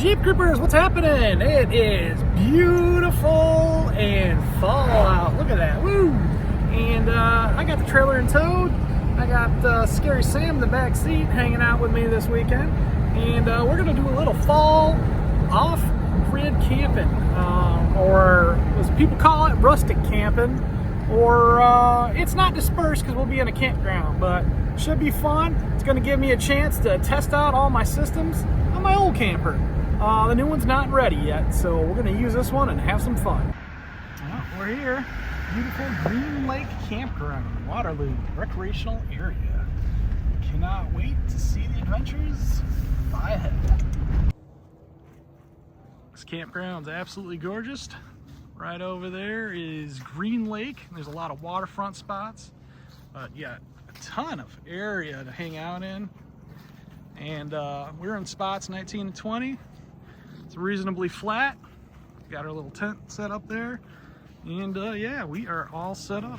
Jeep Groupers, what's happening? It is beautiful and fall out. Look at that, woo! And I got the trailer in towed. I got Scary Sam in the back seat hanging out with me this weekend. And we're gonna do a little fall off-grid camping, or as people call it, rustic camping. Or it's not dispersed because we'll be in a campground, but should be fun. It's going to give me a chance to test out all my systems on my old camper. The new one's not ready yet, so we're going to use this one and have some fun. Well, we're here. Beautiful Green Lake Campground, Waterloo recreational area. Cannot wait to see the adventures lie ahead. This campground's absolutely gorgeous. Right over there is Green Lake. There's a lot of waterfront spots, but yeah, a ton of area to hang out in. And we're in spots 19 and 20. It's reasonably flat. Got our little tent set up there. And yeah, we are all set up.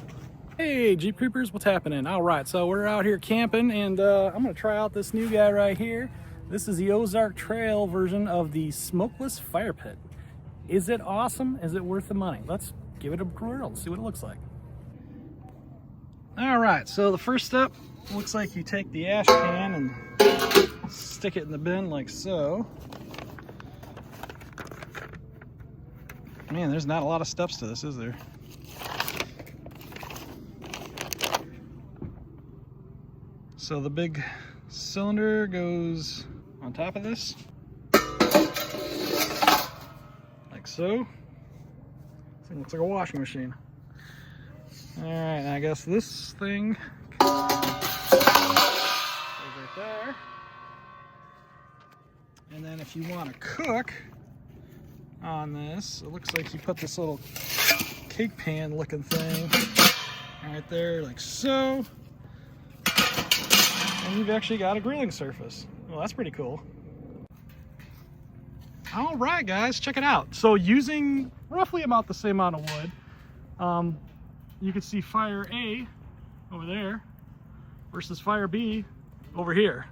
Hey, Jeep Creepers, what's happening? All right, so we're out here camping, and I'm gonna try out this new guy right here. This is the Ozark Trail version of the smokeless fire pit. Is it awesome? Is it worth the money? Let's give it a whirl and see what it looks like. All right, so the first step looks like you take the ash can and stick it in the bin like so. Man, there's not a lot of steps to this, is there? So the big cylinder goes on top of this. So, this thing looks like a washing machine. All right, I guess this thing goes right there. And then if you want to cook on this, it looks like you put this little cake pan looking thing right there like so. And you've actually got a grilling surface. Well, that's pretty cool. All right, guys, check it out. So using roughly about the same amount of wood, you can see fire A over there versus fire B over here.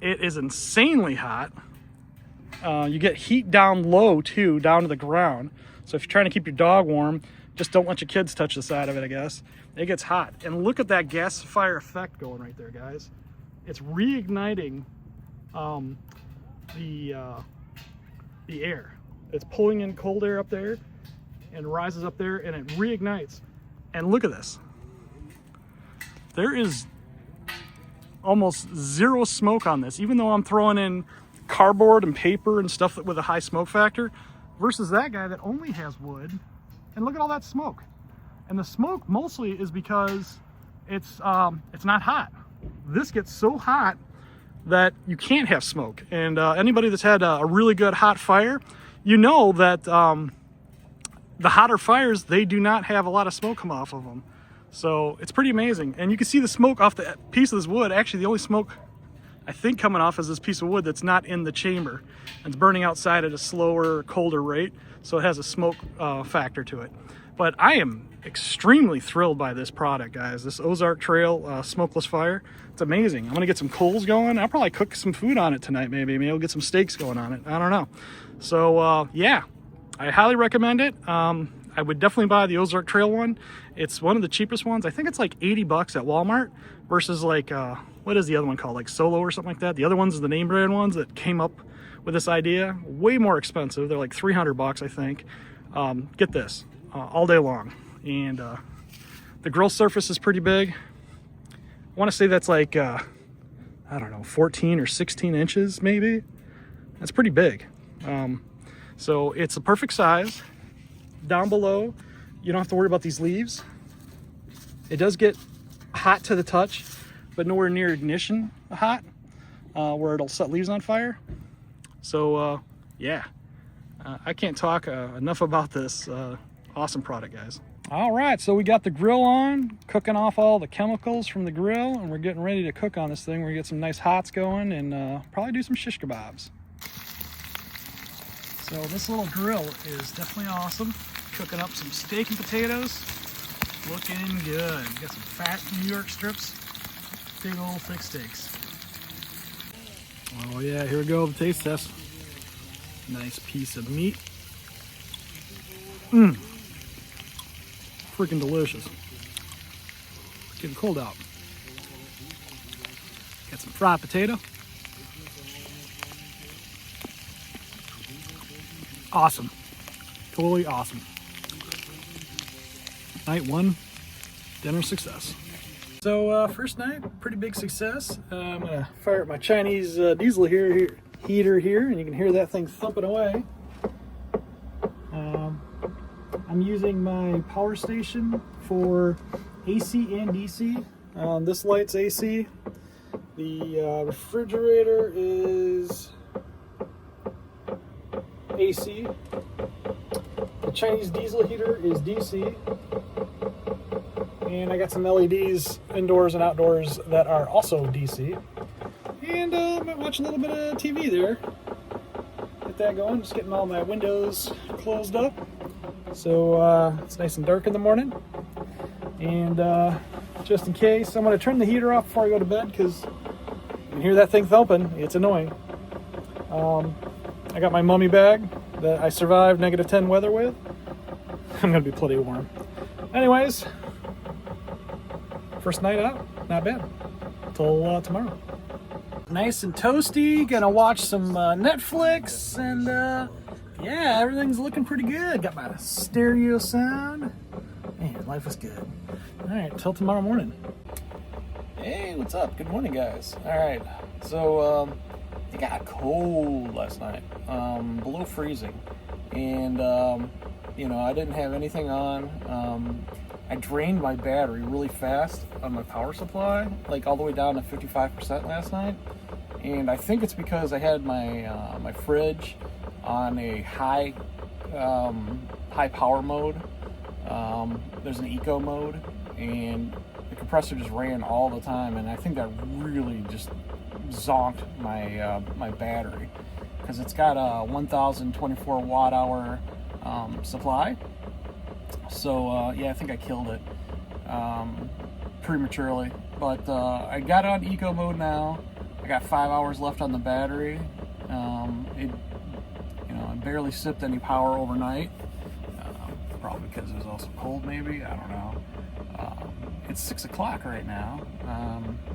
It is insanely hot. You get heat down low too, down to the ground. So if you're trying to keep your dog warm, just don't let your kids touch the side of it, I guess. It gets hot. And look at that gas fire effect going right there, guys. It's reigniting the air. It's pulling in cold air up there and rises up there and it reignites. And look at this. There is almost zero smoke on this, even though I'm throwing in cardboard and paper and stuff with a high smoke factor, versus that guy that only has wood. And look at all that smoke. And the smoke mostly is because it's not hot. This gets so hot that you can't have smoke. And anybody that's had a really good hot fire, you know that the hotter fires, they do not have a lot of smoke come off of them. So it's pretty amazing. And you can see the smoke off the piece of this wood. Actually, the only smoke I think coming off is this piece of wood that's not in the chamber. It's burning outside at a slower, colder rate, so it has a smoke factor to it. But I am extremely thrilled by this product, guys. This Ozark Trail smokeless fire. It's amazing. I'm gonna get some coals going. I'll probably cook some food on it tonight, maybe. Maybe I'll get some steaks going on it. I don't know. So yeah, I highly recommend it. I would definitely buy the Ozark Trail one. It's one of the cheapest ones. I think it's like 80 bucks at Walmart versus like, what is the other one called? Like Solo or something like that. The other ones are the name brand ones that came up with this idea. Way more expensive. They're like 300 bucks, I think. Get this, all day long. And the grill surface is pretty big. I want to say that's like, I don't know, 14 or 16 inches maybe. That's pretty big. So it's a perfect size. Down below, you don't have to worry about these leaves. It does get hot to the touch, but nowhere near ignition hot, where it'll set leaves on fire. So yeah, I can't talk enough about this awesome product, guys. All right, so we got the grill on, cooking off all the chemicals from the grill, and we're getting ready to cook on this thing. We're gonna get some nice hots going and probably do some shish kebabs. So this little grill is definitely awesome. Cooking up some steak and potatoes. Looking good. Got some fat New York strips. Big old thick steaks. Oh yeah, here we go, the taste test. Nice piece of meat. Mmm. Freaking delicious. It's getting cold out. Got some fried potato. Awesome. Totally awesome. Night one, dinner success. So first night, pretty big success. I'm gonna fire up my Chinese diesel heater here, and you can hear that thing thumping away. I'm using my power station for AC and DC. This light's AC. The refrigerator is AC. The Chinese diesel heater is DC. And I got some LEDs indoors and outdoors that are also DC. And I'm watching a little bit of TV there. Get that going, just getting all my windows closed up. So it's nice and dark in the morning. And just in case, I'm going to turn the heater off before I go to bed because you can hear that thing thumping. It's annoying. I got my mummy bag that I survived -10 weather with. I'm going to be plenty warm. Anyways, first night out, not bad. Till tomorrow. Nice and toasty, gonna watch some Netflix, and yeah, everything's looking pretty good. Got my stereo sound. Man, life is good. Alright, till tomorrow morning. Hey, what's up? Good morning, guys. Alright, so it got cold last night, below freezing, and you know, I didn't have anything on. I drained my battery really fast on my power supply, like all the way down to 55% last night. And I think it's because I had my my fridge on a high power mode. There's an eco mode, and the compressor just ran all the time, and I think that really just zonked my my battery, because it's got a 1024 watt hour supply. So yeah, I think I killed it prematurely, but I got it on eco mode now. I got 5 hours left on the battery. I barely sipped any power overnight, probably because it was also cold, maybe, I don't know. It's 6 o'clock right now.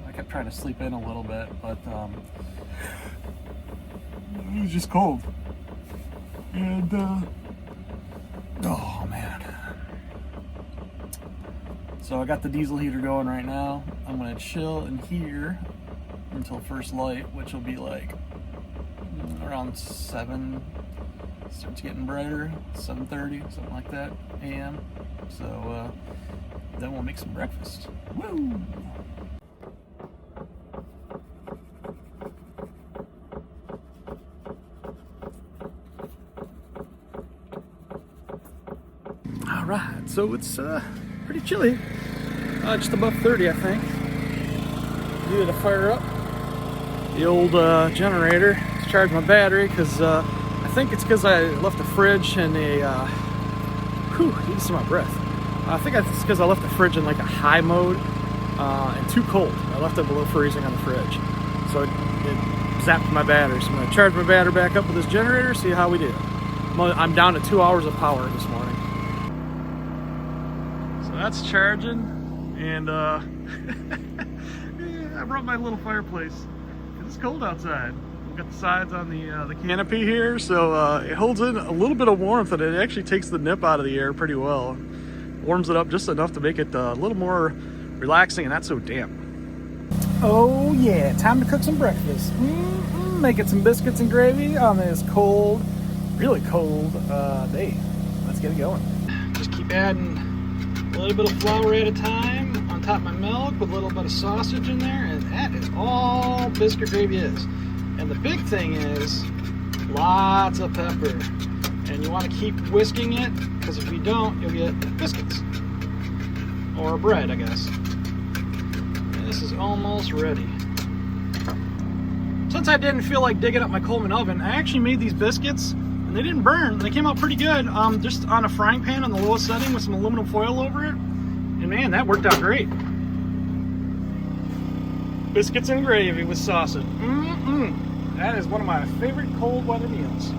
I kept trying to sleep in a little bit, but it was just cold. And oh man. So I got the diesel heater going right now. I'm gonna chill in here until first light, which will be like around 7. Starts getting brighter, 7:30, something like that, a.m. So then we'll make some breakfast. Woo! All right, so it's pretty chilly, just above 30, I think. Needed to fire up the old generator to charge my battery, because I think it's because I left the fridge in a need some of my breath. I think it's because I left the fridge in like a high mode and too cold. I left it below freezing on the fridge, so it zapped my battery. So I'm going to charge my battery back up with this generator, see how we do. I'm down to 2 hours of power this morning. So that's charging, and I brought my little fireplace. It's cold outside. We've got the sides on the canopy here, so it holds in a little bit of warmth, and it actually takes the nip out of the air pretty well. Warms it up just enough to make it a little more relaxing and not so damp. Oh yeah, time to cook some breakfast. Making some biscuits and gravy on this cold, really cold day. Let's get it going. Just keep adding a little bit of flour at a time on top of my milk with a little bit of sausage in there, and that is all biscuit gravy is. And the big thing is lots of pepper, and you want to keep whisking it, because if you don't, you'll get biscuits or bread, I guess. And this is almost ready. Since I didn't feel like digging up my Coleman oven, I actually made these biscuits, and they didn't burn. They came out pretty good, just on a frying pan on the lowest setting with some aluminum foil over it. And man, that worked out great. Biscuits and gravy with sausage. That is one of my favorite cold weather meals.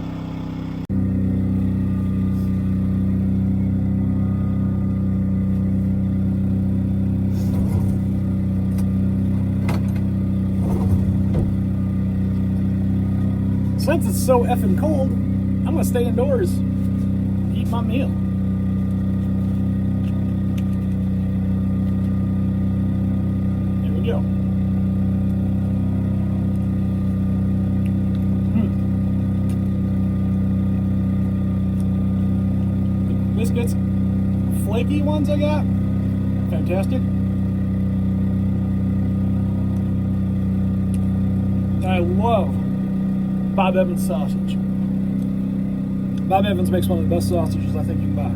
since it's so effing cold, I'm gonna stay indoors, eat my meal. There we go. The biscuits, flaky ones I got, fantastic. I love Bob Evans sausage. Bob Evans makes one of the best sausages I think you can buy.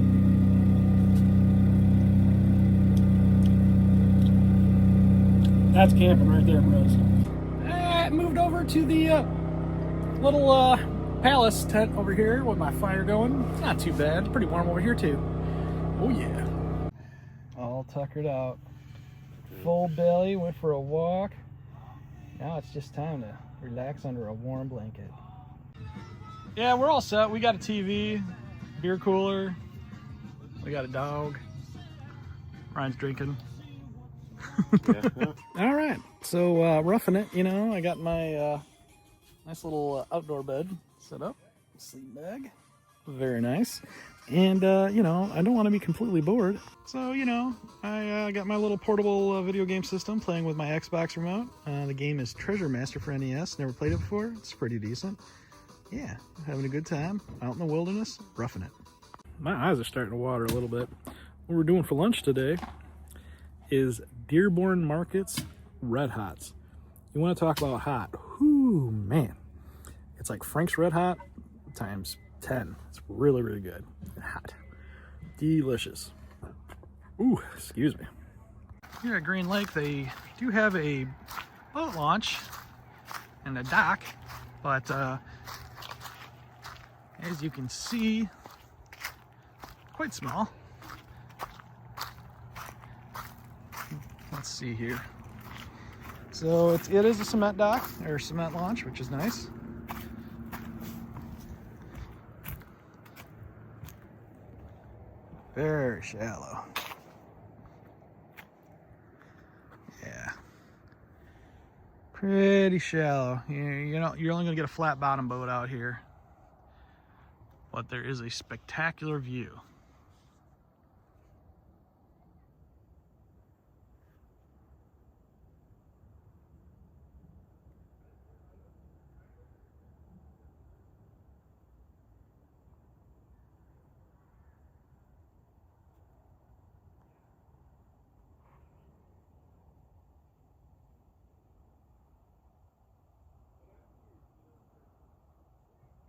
That's camping right there, bros. I moved over to the little palace tent over here with my fire going. It's not too bad. It's pretty warm over here too. Oh yeah. All tuckered out. Full belly, went for a walk. Now it's just time to relax under a warm blanket. Yeah, we're all set. We got a TV, beer cooler, we got a dog. Ryan's drinking. All right, so roughing it, you know, I got my nice little outdoor bed set up, sleep bag, very nice. And you know, I don't want to be completely bored, so you know, I got my little portable video game system playing with my Xbox remote. The game is Treasure Master for NES. Never played it before. It's pretty decent. Yeah, having a good time out in the wilderness, roughing it. My eyes are starting to water a little bit. What we're doing for lunch today is Dearborn Market's Red Hots. You want to talk about hot? Whoo, man. It's like Frank's Red Hot times 10. It's really, really good and hot. Delicious. Ooh, excuse me. Here at Green Lake, they do have a boat launch and a dock, but as you can see, quite small. Let's see here. So it is a cement dock or cement launch, which is nice. Very shallow. Yeah. Pretty shallow. You know, you're only gonna get a flat bottom boat out here. But there is a spectacular view.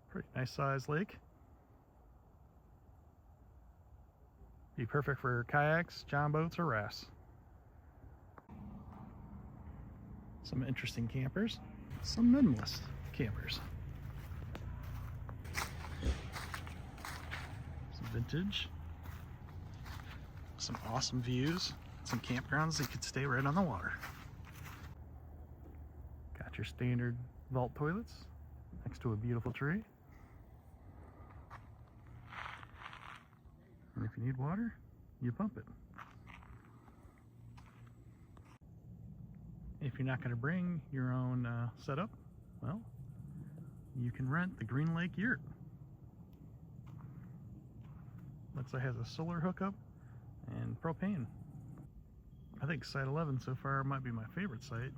Pretty nice sized lake. Be perfect for kayaks, john boats, or rafts. Some interesting campers, some minimalist campers. Some vintage, some awesome views, some campgrounds that could stay right on the water. Got your standard vault toilets next to a beautiful tree. And if you need water, you pump it. If you're not going to bring your own setup, well, you can rent the Green Lake Yurt. Looks like it has a solar hookup and propane. I think Site 11 so far might be my favorite site,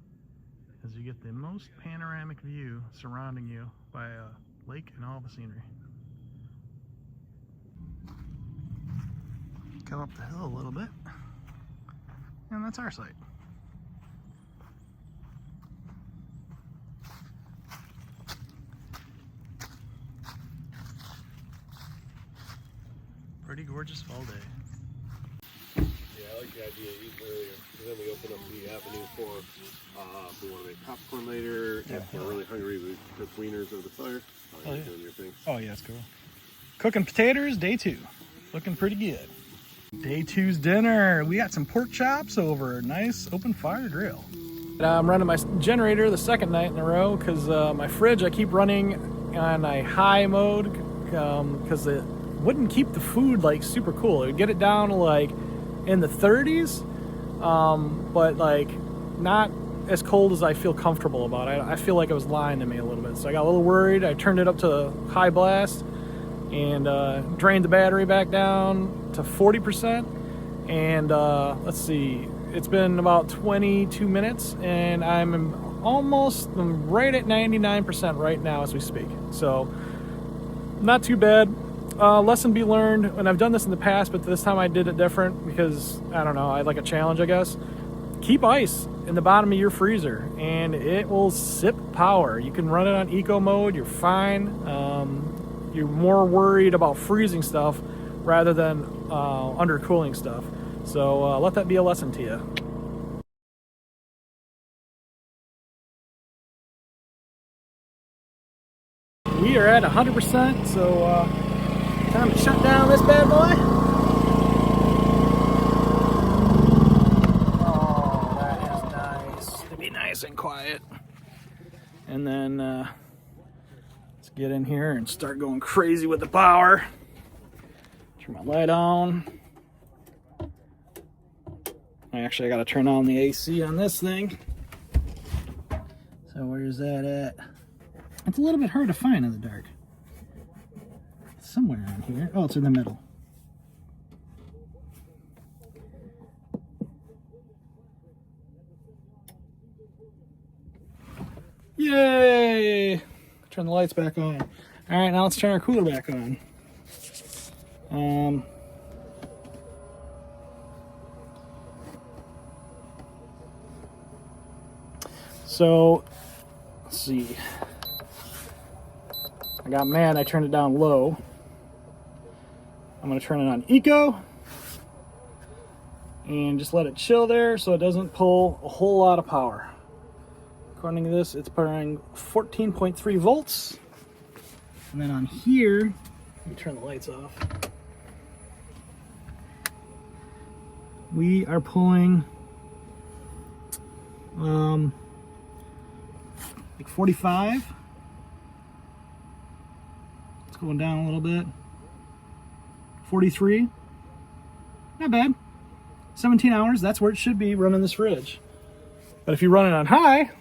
as you get the most panoramic view surrounding you by a lake and all the scenery. Come up the hill a little bit, and that's our site. Pretty gorgeous fall day. Yeah, I like the idea of eating earlier, because then we open up the avenue for if we want to make popcorn later. Yeah. If we're really hungry, we cook wieners over the fire. Oh, yeah. Doing your thing. Oh yeah, that's cool. Cooking potatoes, day 2. Looking pretty good. Day 2's dinner. We got some pork chops over a nice open fire grill. I'm running my generator the second night in a row because my fridge I keep running on a high mode because it wouldn't keep the food like super cool. It would get it down to like in the 30s, but like not as cold as I feel comfortable about. I feel like it was lying to me a little bit. So I got a little worried. I turned it up to high blast and drained the battery back down to 40%. And let's see, it's been about 22 minutes and I'm right at 99% right now as we speak. So not too bad. Lesson be learned, and I've done this in the past, but this time I did it different because, I don't know, I like a challenge, I guess. Keep ice in the bottom of your freezer and it will sip power. You can run it on eco mode, you're fine. You're more worried about freezing stuff rather than undercooling stuff. So let that be a lesson to you. We are at 100%, so time to shut down this bad boy. Oh, that is nice. To be nice and quiet. And then let's get in here and start going crazy with the power. Turn my light on. Actually, I gotta turn on the AC on this thing. So where's that at? It's a little bit hard to find in the dark. Somewhere around here. Oh, it's in the middle. Yay! Turn the lights back on. All right, now let's turn our cooler back on. So, let's see. I got mad, I turned it down low. I'm gonna turn it on eco and just let it chill there so it doesn't pull a whole lot of power. According to this, it's pulling 14.3 volts. And then on here, let me turn the lights off. We are pulling like 45. It's going down a little bit. 43. Not bad. 17 hours, that's where it should be running this fridge. But if you run it on high,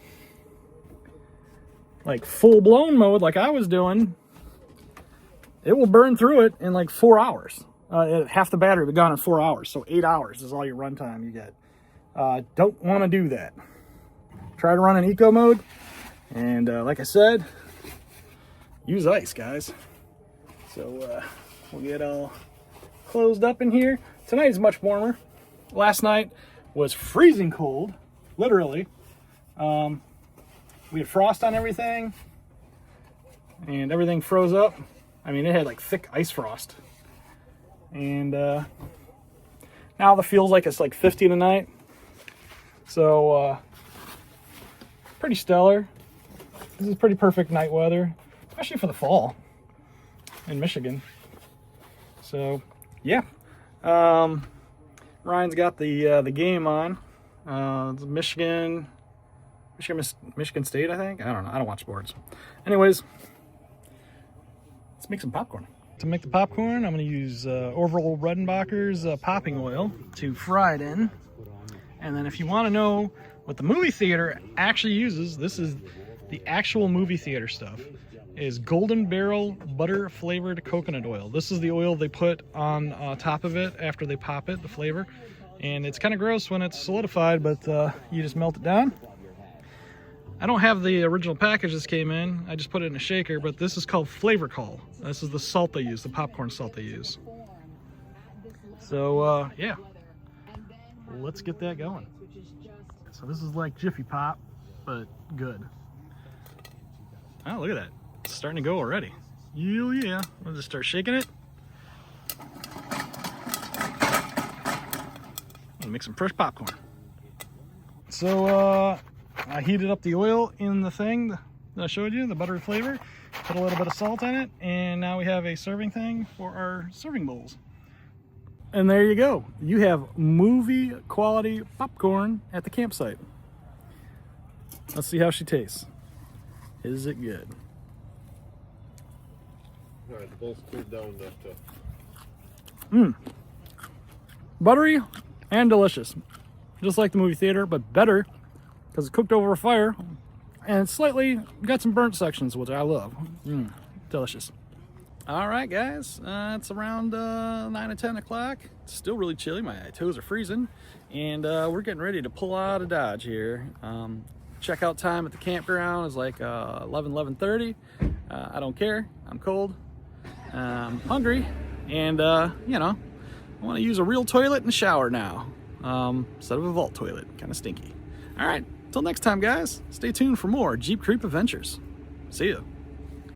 like full-blown mode like I was doing, it will burn through it in like 4 hours. Half the battery will be gone in 4 hours, so 8 hours is all your runtime you get. Don't want to do that. Try to run in eco mode, and like I said, use ice, guys. So we'll get all closed up in here. Tonight is much warmer. Last night was freezing cold, literally. We had frost on everything, and everything froze up. I mean, it had like thick ice frost. And now it feels like it's like 50 tonight. So pretty stellar. This is pretty perfect night weather, especially for the fall in Michigan. So yeah, Ryan's got the game on. It's Michigan State, I think. I don't know. I don't watch sports. Anyways, let's make some popcorn. To make the popcorn, I'm going to use Orville Redenbacher's popping oil to fry it in. And then if you want to know what the movie theater actually uses, this is the actual movie theater stuff, is Golden Barrel butter flavored coconut oil. This is the oil they put on top of it after they pop it, the flavor. And it's kind of gross when it's solidified, but you just melt it down. I don't have the original package this came in. I just put it in a shaker, but this is called Flavor Call. This is the salt they use, the popcorn salt they use. So, yeah. Let's get that going. So this is like Jiffy Pop, but good. Oh, look at that. It's starting to go already. Yeah. I'll just start shaking it. And make some fresh popcorn. So, I heated up the oil in the thing that I showed you, the buttery flavor. Put a little bit of salt in it, and now we have a serving thing for our serving bowls. And there you go. You have movie quality popcorn at the campsite. Let's see how she tastes. Is it good? All right, the bowl's cooled down enough to... Buttery and delicious. Just like the movie theater, but better because it's cooked over a fire, and it's slightly got some burnt sections, which I love. Delicious. All right, guys, it's around 9 or 10 o'clock. It's still really chilly. My toes are freezing, and we're getting ready to pull out of Dodge here. Checkout time at the campground is like 11:30. I don't care. I'm cold. I'm hungry, and you know, I want to use a real toilet and shower now instead of a vault toilet. Kind of stinky. All right, till next time, guys. Stay tuned for more Jeep Creep adventures. See ya.